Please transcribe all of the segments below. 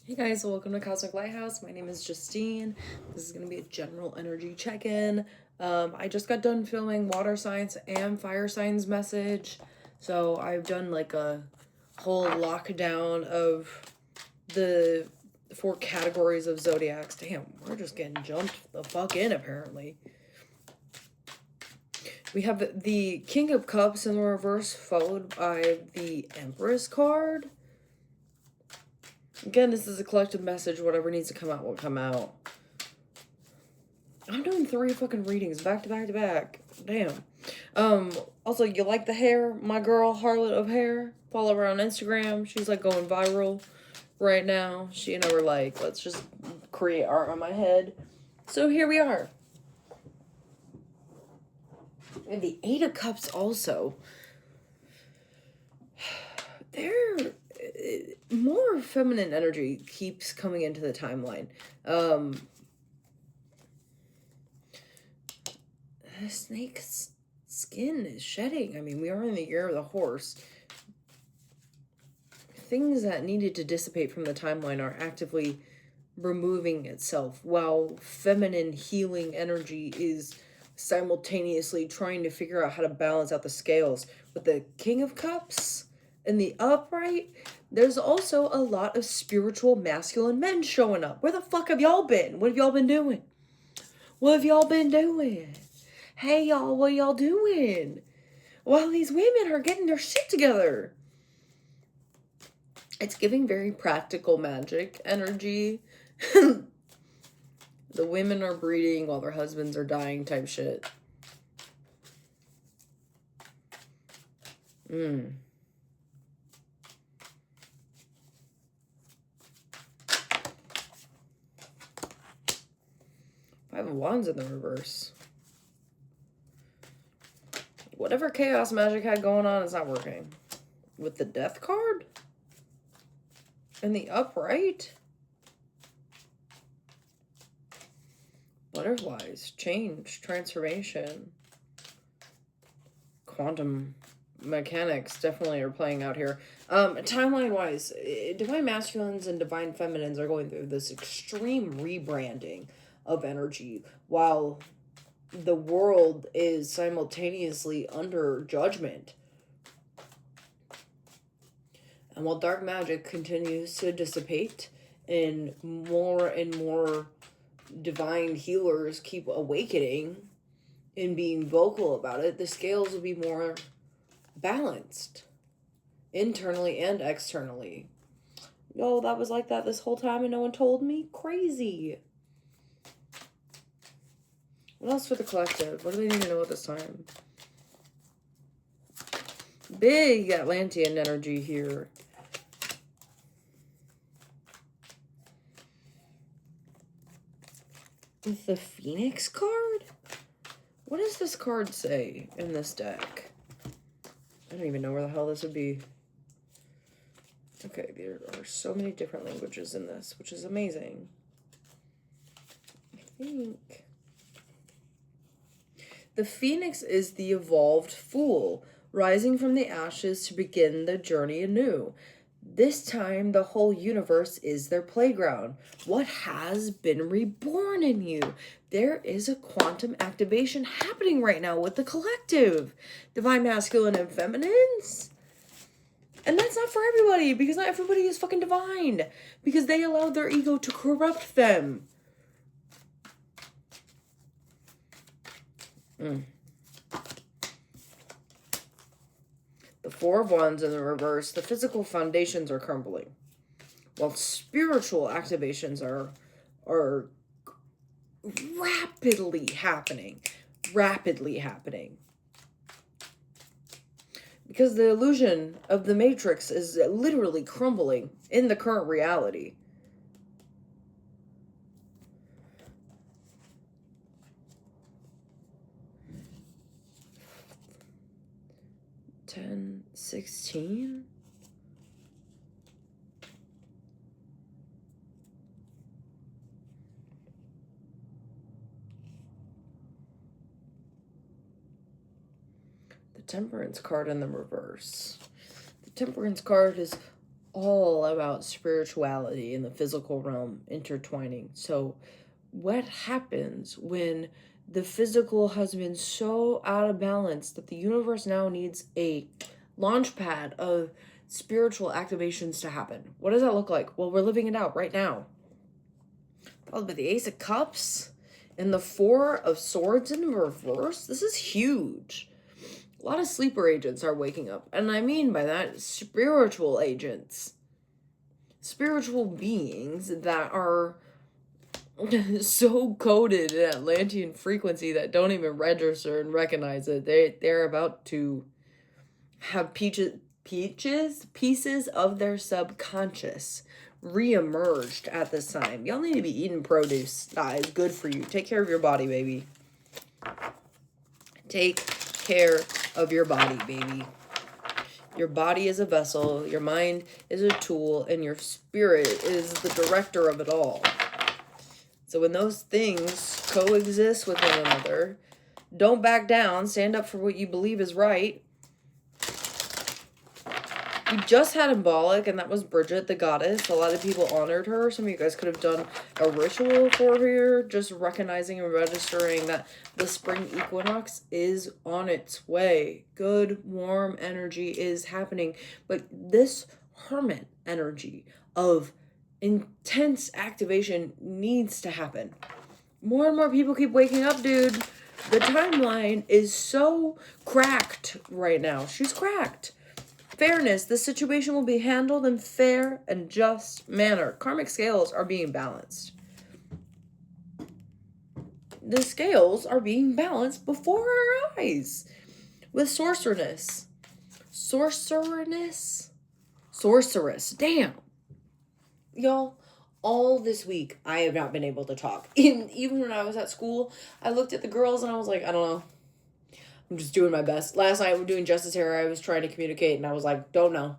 Hey guys, welcome to Cosmic Lighthouse. My name is Justine. This is going to be a general energy check-in. I just got done filming water signs and fire signs message. So I've done like a whole lockdown of the 4 categories of zodiacs. Damn, we're just getting jumped the fuck in apparently. We have the King of Cups in the reverse, followed by the Empress card. Again, this is a collective message. Whatever needs to come out will come out. I'm doing 3 fucking readings back to back to back. Damn. Also, you like the hair? My girl, Harlot of Hair. Follow her on Instagram. She's like going viral right now. She and I were like, let's just create art on my head. So here we are. And the 8 of Cups also. They're... more feminine energy keeps coming into the timeline. The snake's skin is shedding. I mean, we are in the year of the horse. Things that needed to dissipate from the timeline are actively removing itself, while feminine healing energy is simultaneously trying to figure out how to balance out the scales. With the King of Cups in the upright, there's also a lot of spiritual masculine men showing up. Where the fuck have y'all been? What have y'all been doing? What have y'all been doing? Hey y'all, what y'all doing? While these women are getting their shit together. It's giving very practical magic energy. The women are breeding while their husbands are dying type shit. Five of Wands in the reverse. Whatever chaos magic had going on is not working. With the Death card? And the upright? Butterflies, change, transformation. Quantum mechanics definitely are playing out here. Timeline-wise, divine masculines and divine feminines are going through this extreme rebranding of energy, while the world is simultaneously under judgment. And while dark magic continues to dissipate and more divine healers keep awakening and being vocal about it, the scales will be more balanced internally and externally. Yo, that was like that this whole time and no one told me? Crazy. What else for the collective? What do they need to know at this time? Big Atlantean energy here. With the Phoenix card? What does this card say in this deck? I don't even know where the hell this would be. Okay, there are so many different languages in this, which is amazing. I think... The Phoenix is the evolved fool, rising from the ashes to begin the journey anew. This time, the whole universe is their playground. What has been reborn in you? There is a quantum activation happening right now with the collective. Divine masculine and feminines. And that's not for everybody, because not everybody is fucking divine. Because they allowed their ego to corrupt them. The Four of Wands in the reverse, the physical foundations are crumbling, while spiritual activations are rapidly happening. Because the illusion of the Matrix is literally crumbling in the current reality. $10, $16. The Temperance card in the reverse. The Temperance card is all about spirituality and the physical realm intertwining. So, what happens when the physical has been so out of balance that the universe now needs a launch pad of spiritual activations to happen? What does that look like? Well, we're living it out right now. Followed by the Ace of Cups and the Four of Swords in reverse. This is huge. A lot of sleeper agents are waking up. And I mean by that, spiritual agents. Spiritual beings that are so coded in Atlantean frequency that don't even register and recognize it. They're about to have pieces of their subconscious re-emerged at this time. Y'all need to be eating produce. That is good for you. Take care of your body, baby. Take care of your body, baby. Your body is a vessel, your mind is a tool, and your spirit is the director of it all. So when those things coexist with one another, don't back down, stand up for what you believe is right. We just had Symbolic, and that was Bridget, the goddess. A lot of people honored her. Some of you guys could have done a ritual for her, just recognizing and registering that the spring equinox is on its way. Good, warm energy is happening. But this hermit energy of intense activation needs to happen. More and more people keep waking up, dude. The timeline is so cracked right now. She's cracked. Fairness, the situation will be handled in fair and just manner. Karmic scales are being balanced. The scales are being balanced before our eyes. With sorceress. Sorceress. Damn. Y'all, all this week, I have not been able to talk. Even when I was at school, I looked at the girls and I was like, I don't know. I'm just doing my best. Last night, we're doing Justice Hair. I was trying to communicate, and I was like, don't know.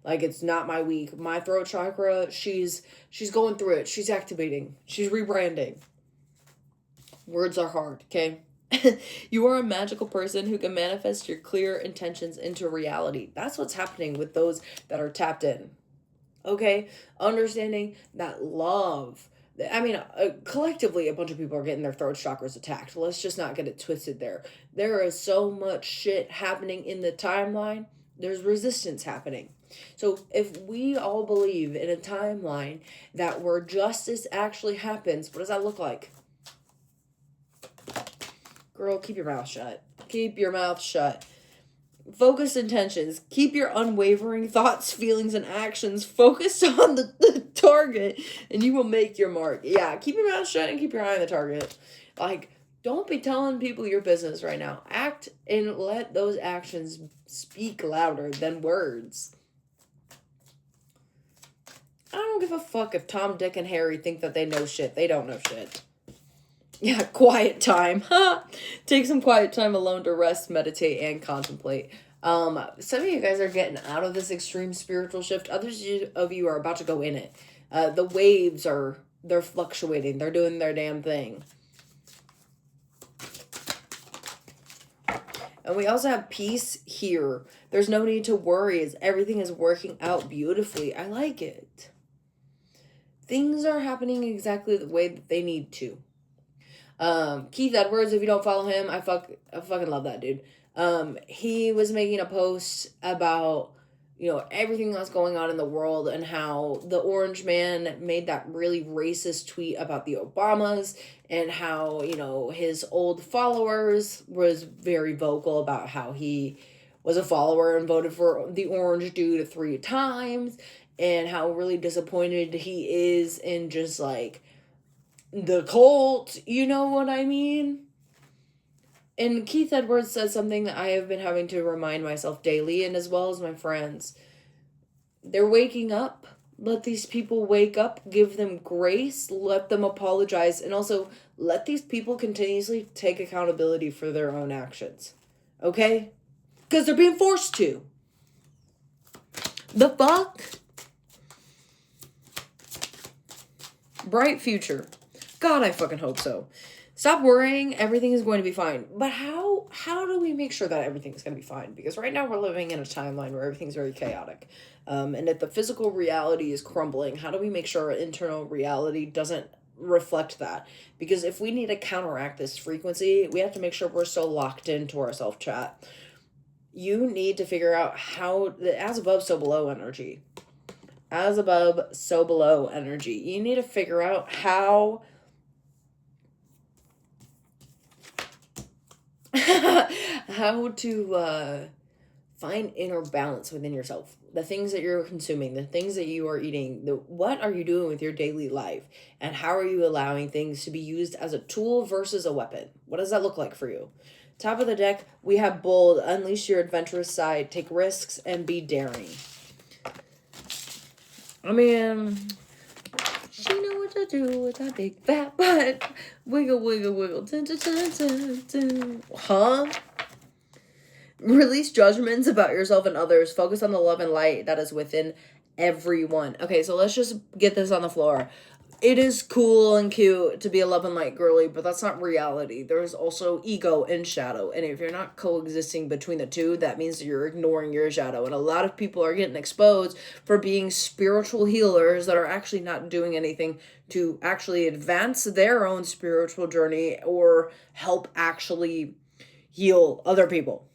Like, it's not my week. My throat chakra, she's going through it. She's activating. She's rebranding. Words are hard, okay? You are a magical person who can manifest your clear intentions into reality. That's what's happening with those that are tapped in. Okay? Understanding that love... I mean, collectively, a bunch of people are getting their throat chakras attacked. Let's just not get it twisted there. There is so much shit happening in the timeline. There's resistance happening. So if we all believe in a timeline that where justice actually happens, what does that look like? Girl, keep your mouth shut. Keep your mouth shut. Focused intentions. Keep your unwavering thoughts, feelings, and actions focused on the target, and you will make your mark. Yeah, keep your mouth shut and keep your eye on the target. Like, don't be telling people your business right now. Act and let those actions speak louder than words. I don't give a fuck if Tom, Dick, and Harry think that they know shit. They don't know shit. Yeah, quiet time. Take some quiet time alone to rest, meditate, and contemplate. Some of you guys are getting out of this extreme spiritual shift. Others of you are about to go in it. The waves they're fluctuating. They're doing their damn thing. And we also have peace here. There's no need to worry as everything is working out beautifully. I like it. Things are happening exactly the way that they need to. Keith Edwards, if you don't follow him, I fucking love that dude. He was making a post about, everything that's going on in the world and how the orange man made that really racist tweet about the Obamas and how, his old followers was very vocal about how he was a follower and voted for the orange dude 3 times and how really disappointed he is in just like the cult, you know what I mean? And Keith Edwards says something that I have been having to remind myself daily, and as well as my friends. They're waking up. Let these people wake up. Give them grace. Let them apologize. And also, let these people continuously take accountability for their own actions. Okay? Because they're being forced to. The fuck? Bright future. God, I fucking hope so. Stop worrying. Everything is going to be fine. But how how do we make sure that everything's going to be fine? Because right now we're living in a timeline where everything's very chaotic. And if the physical reality is crumbling, how do we make sure our internal reality doesn't reflect that? Because if we need to counteract this frequency, we have to make sure we're so locked into our self-chat. You need to figure out how, as above, so below energy. As above, so below energy. You need to figure out how to find inner balance within yourself. The things that you're consuming, the things that you are eating, what are you doing with your daily life? And how are you allowing things to be used as a tool versus a weapon? What does that look like for you? Top of the deck, we have bold, unleash your adventurous side, take risks, and be daring. I mean, she know what to do with that big fat butt. Wiggle, wiggle, wiggle. Dun, dun, dun, dun, dun. Huh? Release judgments about yourself and others. Focus on the love and light that is within everyone. Okay, so let's just get this on the floor. It is cool and cute to be a love and light girly, but that's not reality. There's also ego and shadow. And if you're not coexisting between the two, that means that you're ignoring your shadow. And a lot of people are getting exposed for being spiritual healers that are actually not doing anything to actually advance their own spiritual journey or help actually heal other people.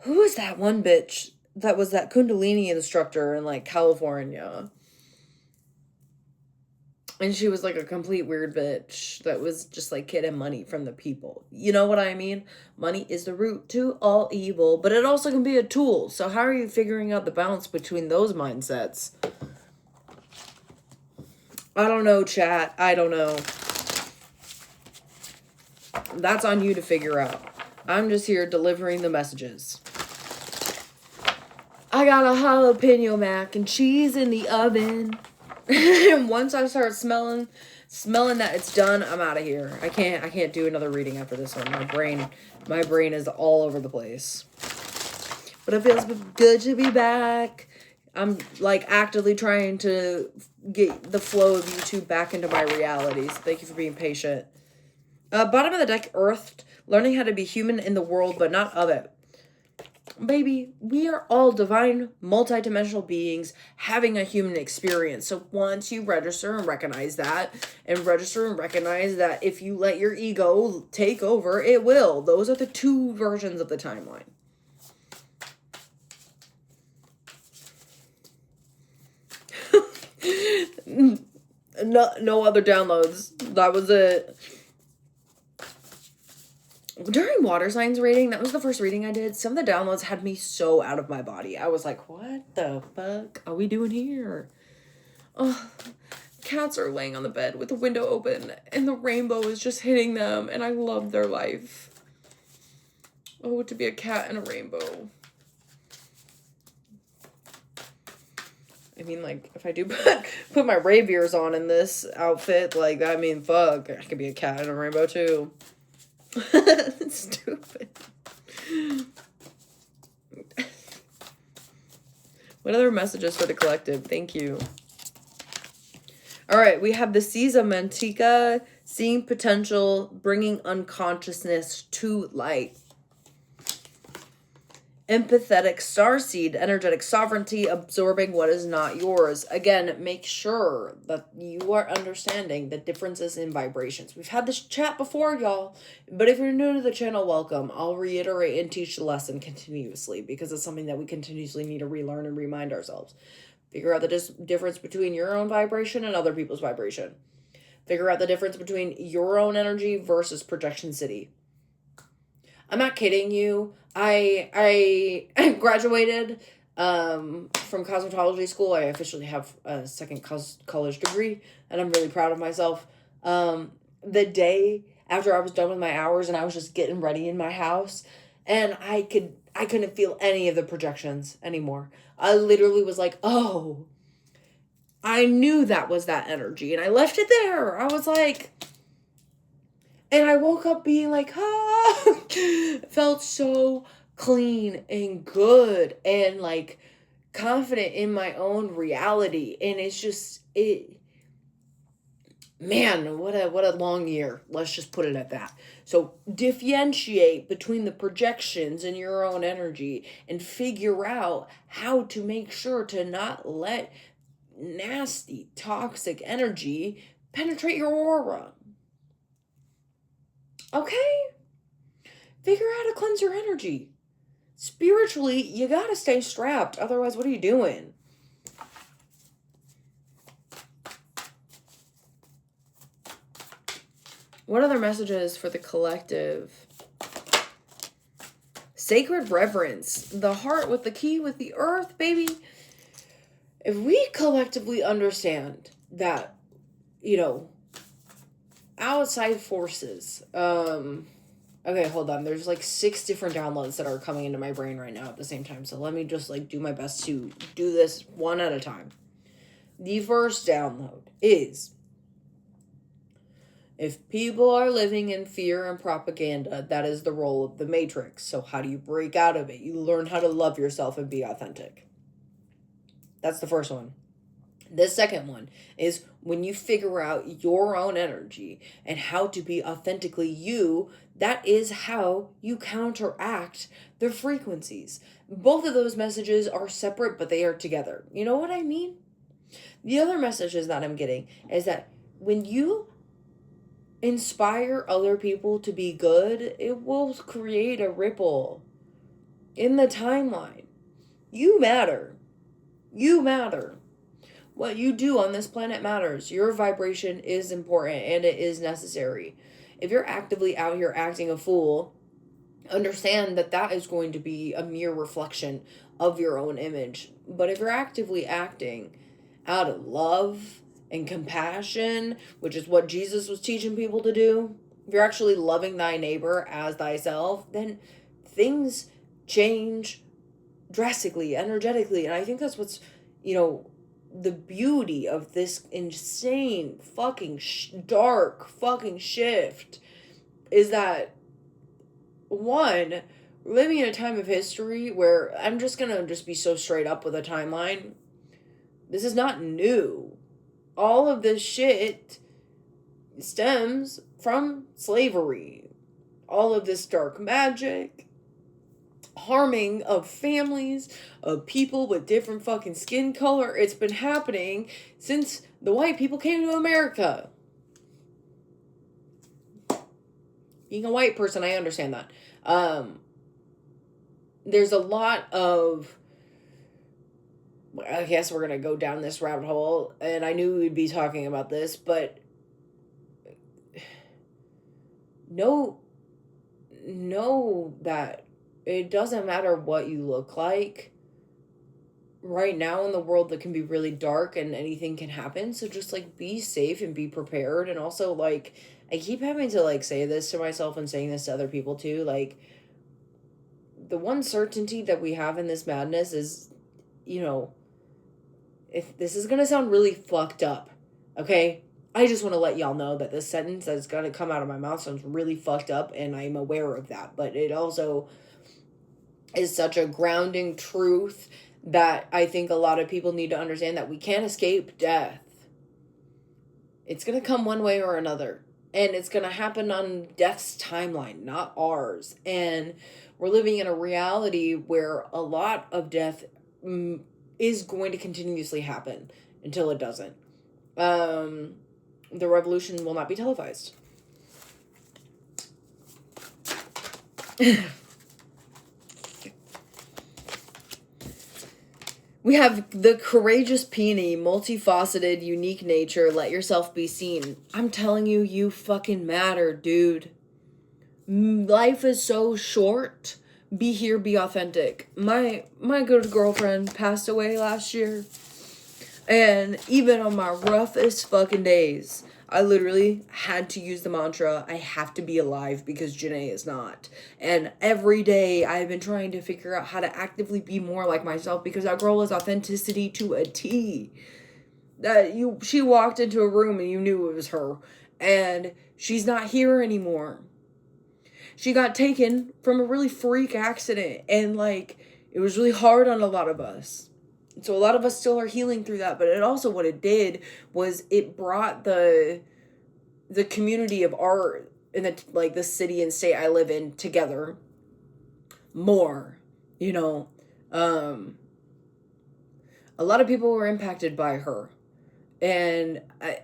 Who was that one bitch that was that Kundalini instructor in like California? And she was like a complete weird bitch that was just like getting money from the people. You know what I mean? Money is the root to all evil, but it also can be a tool. So how are you figuring out the balance between those mindsets? I don't know, chat. I don't know. That's on you to figure out. I'm just here delivering the messages. I got a jalapeno mac and cheese in the oven. And once I start smelling that it's done, I'm out of here. I can't do another reading after this one. My brain is all over the place. But it feels good to be back. I'm like actively trying to get the flow of YouTube back into my reality. So thank you for being patient. Bottom of the deck, Earthed. Learning how to be human in the world, but not of it. Baby, we are all divine, multidimensional beings having a human experience. So once you register and recognize that, if you let your ego take over, it will. Those are the two versions of the timeline. No other downloads. That was it. During water signs reading, that was the first reading I did. Some of the downloads had me so out of my body. I was like, what the fuck are we doing here? Oh, cats are laying on the bed with the window open and the rainbow is just hitting them and I love their life. Oh, to be a cat in a rainbow. I mean, like, if I do put my rave ears on in this outfit, like, I mean, fuck, I could be a cat in a rainbow too. Stupid. What other messages for the collective? Thank you. All right, we have the Seas of Mantica, seeing potential, bringing unconsciousness to light. Empathetic starseed, energetic sovereignty, absorbing what is not yours. Again, make sure that you are understanding the differences in vibrations. We've had this chat before, y'all, but if you're new to the channel, welcome. I'll reiterate and teach the lesson continuously because it's something that we continuously need to relearn and remind ourselves. Figure out the difference between your own vibration and other people's vibration. Figure out the difference between your own energy versus projection city. I'm not kidding you. I graduated from cosmetology school. I officially have a second college degree, and I'm really proud of myself. The day after I was done with my hours and I was just getting ready in my house, and I couldn't feel any of the projections anymore. I literally was like, oh, I knew that was that energy, and I left it there. I was like... And I woke up being like, ah, felt so clean and good and like confident in my own reality. And it's just, Man, what a long year. Let's just put it at that. So differentiate between the projections in your own energy and figure out how to make sure to not let nasty, toxic energy penetrate your aura. Okay? Figure out how to cleanse your energy. Spiritually, you gotta stay strapped. Otherwise, what are you doing? What other messages for the collective? Sacred reverence. The heart with the key with the earth, baby. If we collectively understand that, outside forces, okay, hold on. There's like 6 different downloads that are coming into my brain right now at the same time. So let me just do my best to do this one at a time. The first download is, if people are living in fear and propaganda, that is the role of the Matrix. So how do you break out of it? You learn how to love yourself and be authentic. That's the first one. The second one is when you figure out your own energy and how to be authentically you, that is how you counteract the frequencies. Both of those messages are separate, but they are together. You know what I mean? The other messages that I'm getting is that when you inspire other people to be good, it will create a ripple in the timeline. You matter. You matter. What you do on this planet matters. Your vibration is important and it is necessary. If you're actively out here acting a fool, understand that that is going to be a mere reflection of your own image. But if you're actively acting out of love and compassion, which is what Jesus was teaching people to do, if you're actually loving thy neighbor as thyself, then things change drastically, energetically. And I think that's what's, the beauty of this insane fucking dark fucking shift is that, one, we're living in a time of history where I'm just gonna be so straight up with a timeline. This is not new. All of this shit stems from slavery. All of this dark magic, harming of families, of people with different fucking skin color. It's been happening since the white people came to America. Being a white person, I understand that. There's a lot of, I guess we're going to go down this rabbit hole, and I knew we'd be talking about this, but know that it doesn't matter what you look like. Right now in the world, that can be really dark and anything can happen. So just be safe and be prepared. And also I keep having to say this to myself and saying this to other people too. The one certainty that we have in this madness is, if this is going to sound really fucked up, okay? I just want to let y'all know that this sentence that's going to come out of my mouth sounds really fucked up, and I'm aware of that. But it also is such a grounding truth that I think a lot of people need to understand, that we can't escape death. It's going to come one way or another. And it's going to happen on death's timeline, not ours. And we're living in a reality where a lot of death is going to continuously happen until it doesn't. The revolution will not be televised. We have the courageous peony, multifaceted, unique nature. Let yourself be seen. I'm telling you, you fucking matter, dude. Life is so short. Be here, be authentic. My good girlfriend passed away last year. And even on my roughest fucking days, I literally had to use the mantra, I have to be alive because Janae is not. And every day I've been trying to figure out how to actively be more like myself, because that girl is authenticity to a T. She walked into a room and you knew it was her. And she's not here anymore. She got taken from a really freak accident, and it was really hard on a lot of us. So a lot of us still are healing through that, but it also, what it did was it brought the the community of art in the, like, the city and state I live in together more, you know. A lot of people were impacted by her. And I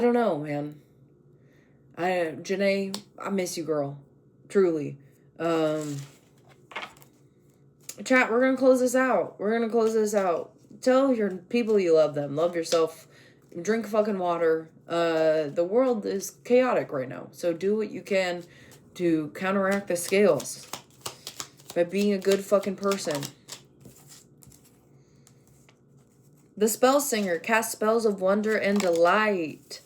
don't know, man. Janae, I miss you, girl. Truly. Chat, we're gonna close this out. Tell your people you love them. Love yourself. Drink fucking water. The world is chaotic right now. So do what you can to counteract the scales by being a good fucking person. The Spell Singer, cast spells of wonder and delight.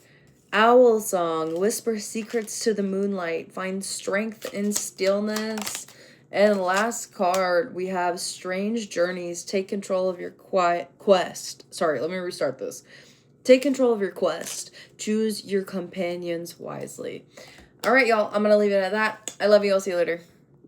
Owl Song, whisper secrets to the moonlight. Find strength in stillness. And last card, we have Strange Journeys. Take control of your quest. Sorry, let me restart this. Take control of your quest. Choose your companions wisely. All right, y'all. I'm going to leave it at that. I love you. I'll see you later.